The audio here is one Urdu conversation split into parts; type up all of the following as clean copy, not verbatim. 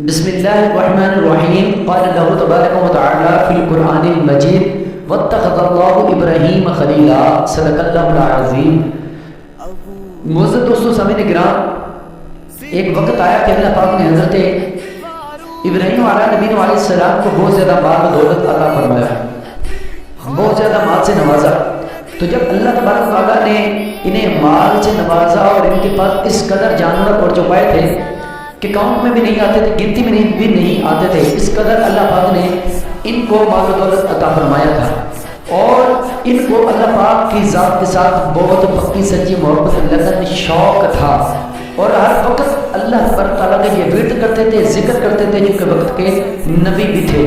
بسم اللہ الرحمن الرحیم قال اللہ تبارک و تعالی فی القرآن المجید واتخذ اللہ ابراہیم خلیلا صدق اللہ العظیم۔ معزز دوستو سامعین کرام، ایک وقت آیا کہ اللہ پاک نے حضرت ابراہیم علیہ نبی علیہ السلام کو بہت زیادہ مال و دولت عطا فرمایا، بہت زیادہ مال سے نوازا۔ تو جب اللہ تبارک و تعالی نے انہیں مال سے نوازا اور ان کے پاس اس قدر جانور اور چوپائے تھے کہ کاؤنٹ میں بھی نہیں آتے تھے، گنتی میں بھی نہیں آتے تھے، اس قدر اللہ پاک نے ان کو مال و دولت عطا فرمایا تھا، اور ان کو اللہ پاک کی ذات کے ساتھ بہت پکی سچی محبت لگن شوق تھا، اور ہر وقت اللہ تبارک تعالیٰ کا یہ ورد کرتے تھے، ذکر کرتے تھے، چونکہ وقت کے نبی بھی تھے۔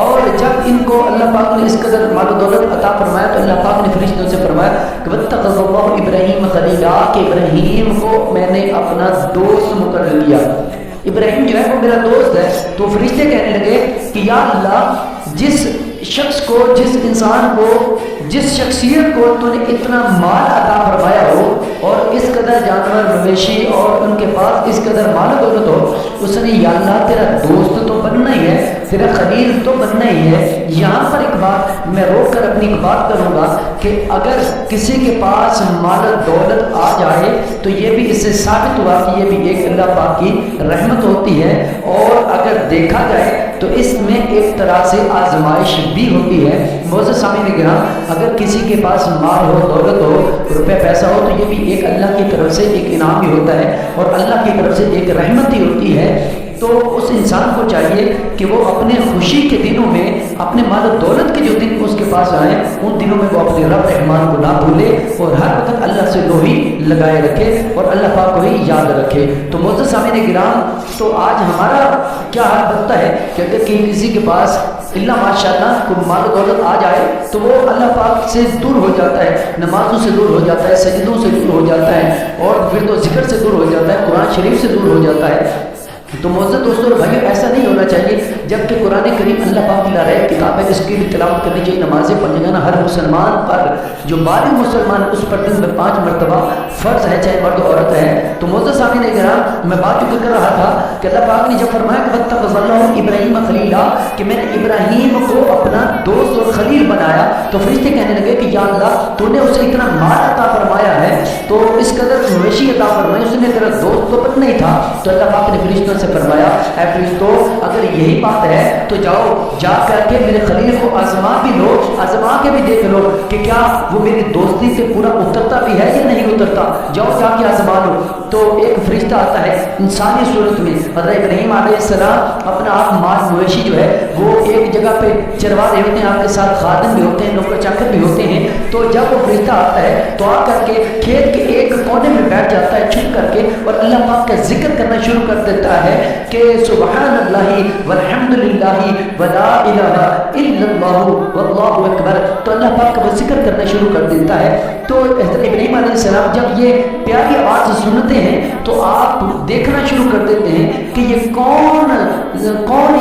اور جب ان کو اللہ پاک نے اس قدر مال و دولت عطا فرمایا تو اللہ پاک نے فرشتوں سے فرمایا کہ واتخذ اللہ ابراہیم خلیلا، کہ ابراہیم کو میں نے اپنا دوست مقرر کیا۔ ابراہیم جو ہے وہ میرا دوست ہے۔ تو فرشتے کہنے لگے کہ یا اللہ، جس شخص کو، جس انسان کو، جس شخصیت کو تو نے اتنا مال عطا فرمایا ہو اور اس قدر جانور مویشی اور ان کے پاس اس قدر مال و دولت ہو، اس نے یا اللہ تیرا دوست تو بننا ہی ہے، تیرا خلیل تو بننا ہی ہے۔ یہاں پر ایک بات میں روک کر اپنی ایک بات کروں گا کہ اگر کسی کے پاس مال و دولت آ جائے تو یہ بھی اس سے ثابت ہوا کہ یہ بھی ایک اللہ پاک کی رحمت ہوتی ہے، اور اگر دیکھا جائے تو اس میں ایک طرح سے آزمائش بھی ہوتی ہے۔ معزز سامعین کرام، اگر کسی کے پاس مال ہو، دولت ہو، روپے پیسہ ہو تو یہ بھی ایک اللہ کی طرف سے ایک انعام بھی ہوتا ہے اور اللہ کی طرف سے ایک رحمت ہی ہوتی ہے۔ تو اس انسان کو چاہیے کہ وہ اپنے خوشی کے دنوں میں، اپنے مال و دولت کے جو دن اس کے پاس آئیں، ان دنوں میں وہ اپنے رب رحمان کو نہ بھولے اور ہر وقت اللہ سے لوہی لگائے رکھے اور اللہ پاک کو ہی یاد رکھے۔ تو معزز سامعین کرام، تو آج ہمارا کیا حال بنتا ہے کہ اگر کسی کے پاس اللہ ماشاءاللہ کو مال و دولت آ جائے تو وہ اللہ پاک سے دور ہو جاتا ہے، نمازوں سے دور ہو جاتا ہے، سجدوں سے دور ہو جاتا ہے، اور پھر تو ذکر سے دور ہو جاتا ہے، قرآن شریف سے دور ہو جاتا ہے۔ تو معزز دوستوں اور بھائیو، ایسا نہیں ہونا چاہیے، جبکہ قرآن کریم اللہ پاک کی لارہ کتاب ہے، اس کی بھی تلاوت کرنی چاہیے، نمازیں پڑھنے کا ہر مسلمان پر، جو بالغ مسلمان اس پر دن میں 5 مرتبہ فرض ہے، چاہے مرد عورت ہے۔ تو معزز سامعین کرام، میں بات ذکر کر رہا تھا کہ اللہ پاک نے جب فرمایا کہ واتخذ اللہ ابراہیم خلیلا، کہ میں نے ابراہیم کو اپنا دوست اور خلیل بنایا، تو فرشتے کہنے لگے کہ یا اللہ، تو نے اسے اتنا مال عطا فرمایا ہے، تو اس قدر مویشی عطا فرمائی، اس نے تیرا دوست تو بننا ہی تھا۔ تو اللہ پاک نے فرشتوں سے فرمایا، اے فرشتوں، اگر یہی بات ہے تو جاؤ، جا کر کے میرے خلیل کو آزما بھی لو، آزما کے بھی دیکھ لو کہ کیا وہ میری دوستی سے پورا اترتا بھی ہے یا نہیں اترتا، جاؤ جا کے آزما لو۔ تو ایک فرشتہ آتا ہے انسانی صورت میں، حضرت ابراہیم علیہ السلام اپنا آپ مال مویشی جو ہے وہ ایک جگہ پہ چروا رہے ہوتے ہیں، آپ کے ساتھ خادم بھی ہوتے ہیں، نوکر چاکر بھی ہوتے ہیں۔ تو جب وہ فرشتہ آتا ہے تو آ کر کے کھیت کے ایک کونے میں بیٹھ جاتا ہے چھپ کر کے، اور اللہ پاک کا ذکر کرنا شروع کر دیتا ہے کہ سبحان اللہ والحمد للہ ولا الہ الا اللہ واللہ اکبر۔ تو اللہ پاک کا وہ ذکر کرنا شروع کر دیتا ہے۔ تو حضرت ابراہیم علیہ السلام جب یہ پیاری آواز سنتے ہیں تو آپ دیکھنا شروع کر دیتے ہیں کہ یہ کون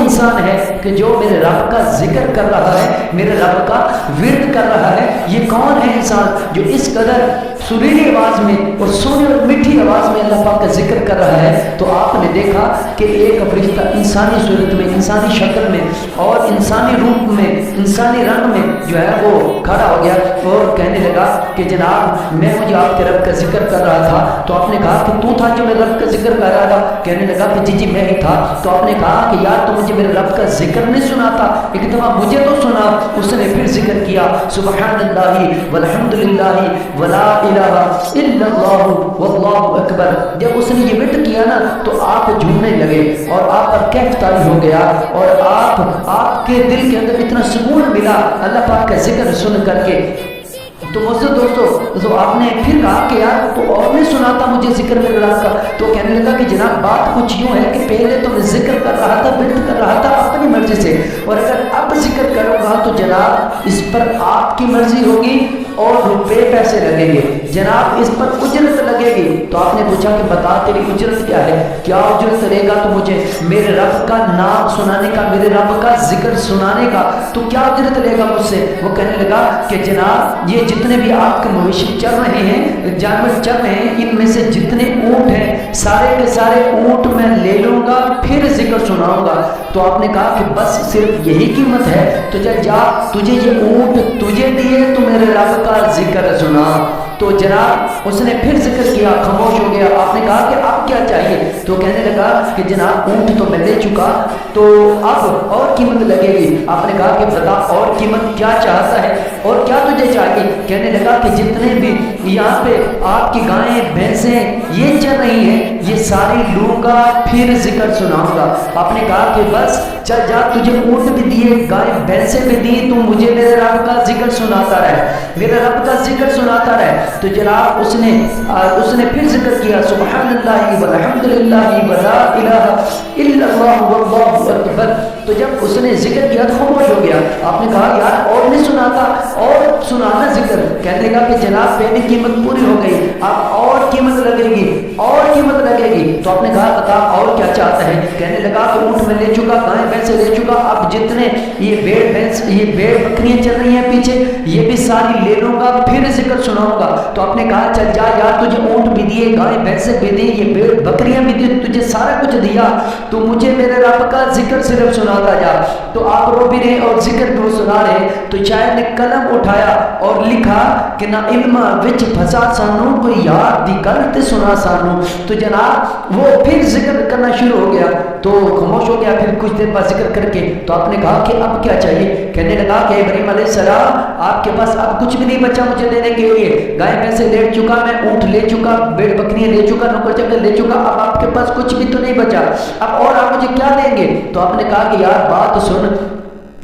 انسان ہے کہ جو میرے رب کا ذکر کر رہا ہے، میرے رب کا ورد کر رہا ہے، یہ کون ہے انسان جو اس قدر سریلی آواز میں اور سونی اور میٹھی آواز میں اللہ پاک کا ذکر کر رہا ہے۔ تو آپ نے دیکھا کہ ایک فرشتہ انسانی صورت میں، انسانی شکل میں اور انسانی روپ میں، انسانی رنگ میں جو ہے وہ کھڑا ہو گیا اور کہنے لگا کہ جناب، میں مجھے آپ کے رب کا ذکر کر رہا تھا۔ تو آپ نے کہا کہ تو تھا جو میرے رب کا ذکر کر رہا تھا؟ کہنے لگا کہ جی میں ہی تھا۔ تو آپ نے کہا کہ یار، تو مجھے میرے رب کا ذکر نہیں سناتا، ایک دفعہ مجھے تو سنا۔ اس نے پھر ذکر کیا، سبحان اللہ والحمد للہ ولا الہ الا اللہ واللہ اکبر۔ جب اس نے یہ ورد کیا نا تو آپ جھومنے لگے اور آپ پر کیف طاری ہو گیا، اور آپ کے دل کے اندر اتنا سکون ملا اللہ پاک کا ذکر سن کر کے۔ تو معزز دوستو، تو آپ نے پھر کہا کہ یار تو اور نہیں سناتا مجھے ذکر میرے رب کا؟ تو کہنے لگا کہ جناب بات کچھ یوں ہے کہ پہلے تو میں ذکر کر رہا تھا، ورد کر رہا تھا اپنی مرضی سے، اور اگر اب ذکر کروں گا تو جناب اس پر آپ کی مرضی ہوگی اور روپے پیسے لگیں گے، جناب اس پر اجرت لگے گی۔ تو آپ نے پوچھا کہ بتا تیری اجرت کیا ہے؟ کیا اجرت لے گا تو مجھے میرے رب کا نام سنانے کا، میرے رب کا ذکر سنانے کا؟ تو کیا اجرت لے گا مجھ سے؟ وہ کہنے لگا کہ جناب، یہ جتنے بھی آپ کے مویشی چل رہے ہیں، جانور چل رہے ہیں، ان میں سے جتنے اونٹ ہیں سارے کے سارے اونٹ میں لے لوں گا، پھر ذکر سنوں سناؤں گا. تو آپ نے کہا کہ بس صرف یہی قیمت ہے؟ تو جا تجھے یہ اونٹ تجھے دیے تو میرے رب کا ذکر سنا. تو جناب اس نے پھر ذکر کیا، خاموش ہو گیا. آپ نے کہا کہ اب کیا چاہیے؟ تو کہنے لگا کہ جناب اونٹ تو میں لے چکا، تو اب اور قیمت لگے گی. آپ نے کہا کہ بتا اور قیمت کیا چاہتا ہے اور کیا تجھے چاہیے؟ کہنے لگا کہ جتنے بھی یہاں پہ آپ کی گائیں بھینسیں یہ چل رہی ہیں یہ ساری لوں گا، پھر ذکر سناؤں گا. آپ نے کہا کہ بس چل جا، تجھے اونٹ بھی دیے گائیں بھینسیں بھی دی، تو مجھے میرے رب کا ذکر سناتا رہے، میرے رب کا ذکر سناتا رہے. تو جناب اس نے پھر ذکر کیا سبحان اللہ والحمد للہ ولا الہ الا اللہ واللہ اکبر. تو جب اس نے ذکر کیا تو خاموش ہو گیا. آپ نے کہا یار اور نہیں سناتا، اور سنانا ذکر. کہنے لگا کہ جناب پہلی قیمت پوری ہو گئی، اب اور قیمت لگے گی، اور قیمت لگے گی. تو آپ نے کہا بتا اور کیا چاہتا ہے؟ کہنے لگا کہ اونٹ میں لے چکا، گائیں بھینسیں لے چکا، اب جتنے یہ بھیڑ بکریاں چل رہی ہیں پیچھے یہ بھی ساری لے لوں گا، پھر ذکر سناؤں گا. تو آپ نے کہا چل جا یار، تجھے اونٹ بھی دیے، گائیں بھینسیں بھی دی، یہ بھیڑ بکریاں بھی دی، تجھے سارا کچھ دیا، تو مجھے میرے رب کا ذکر صرف سناتا جا. تو آپ رو بھی رہے اور ذکر بھی سنا رہے. تو شاعر نے قلم اٹھایا اور لکھا کہ نہ علم وچ پھسا سانو، کوئی یاد دی گل تے سنا سانو. تو جناب وہ پھر ذکر کرنا شروع ہو گیا. تو خاموش ہو گیا پھر کچھ دیر بعد ذکر کر کے. تو آپ نے کہا کہ اب کیا چاہیے؟ کہنے لگا کہ ابراہیم علیہ السلام آپ کے پاس اب کچھ بھی نہیں بچا مجھے دینے کے لیے. گائے بھینسیں لے چکا میں، اونٹ لے چکا، بھیڑ بکریاں لے چکا، نوکر چاکر لے چکا، اب آپ کے پاس کچھ بھی تو نہیں بچا، اب اور آپ مجھے کیا دیں گے؟ تو آپ نے کہا کہ یار بات سن،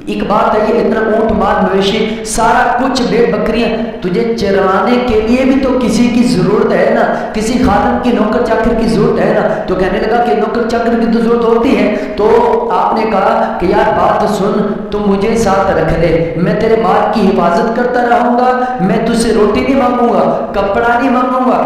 ایک بات ہے یہ اتنا اونٹ مال مویشی سارا کچھ بھیڑ بکریاں تجھے چرانے کے لیے بھی تو کسی کی ضرورت ہے نا، کسی خادم کی نوکر چاکر کی ضرورت ہے نا. تو کہنے لگا کہ نوکر چاکر کی تو ضرورت ہوتی ہے. تو آپ نے کہا کہ یار بات سن، تو مجھے ساتھ رکھ لے، میں تیرے مال کی حفاظت کرتا رہوں گا، میں تجھ سے روٹی نہیں مانگوں گا، کپڑا نہیں مانگوں گا،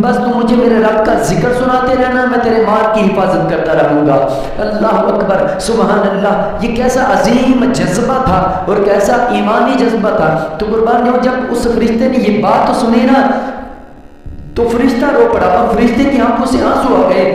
بس تو مجھے میرے رب کا ذکر سناتے رہنا، میں تیرے مال کی حفاظت کرتا رہوں گا. اللہ اکبر سبحان اللہ. یہ کیسا عظیم جذبہ تھا اور کیسا ایمانی جذبہ تھا. تو قربان جاؤں جب اس فرشتے نے یہ بات سنی نا تو فرشتہ رو پڑا اور فرشتے کی آنکھوں سے آنسو آ گئے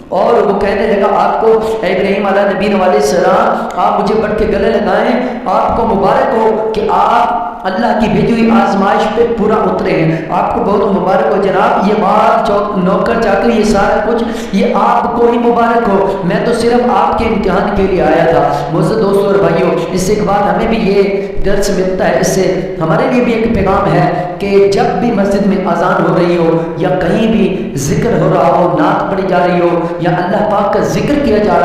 اور وہ کہنے لگا آپ کو اے ابراہیم علیہ نبی علیہ السلام آپ مجھے بڑھ کے گلے لگائیں، آپ کو مبارک ہو کہ آپ اللہ کی بھیجی ہوئی آزمائش پہ پورا اترے ہیں، آپ کو بہت مبارک ہو جناب. یہ مال نوکر چاکر یہ سارا کچھ یہ آپ کو ہی مبارک ہو، میں تو صرف آپ کے امتحان کے لیے آیا تھا. معزز دوستوں اور بھائیوں، اس سے ایک بات ہمیں بھی یہ درس ملتا ہے، اس سے ہمارے لیے بھی ایک پیغام ہے کہ جب بھی مسجد میں اذان ہو رہی ہو یا کہیں بھی ذکر ہو رہا ہو، نعت پڑھی جا رہی ہو یا اللہ پاک کا ذکر کیا جا رہا ہو،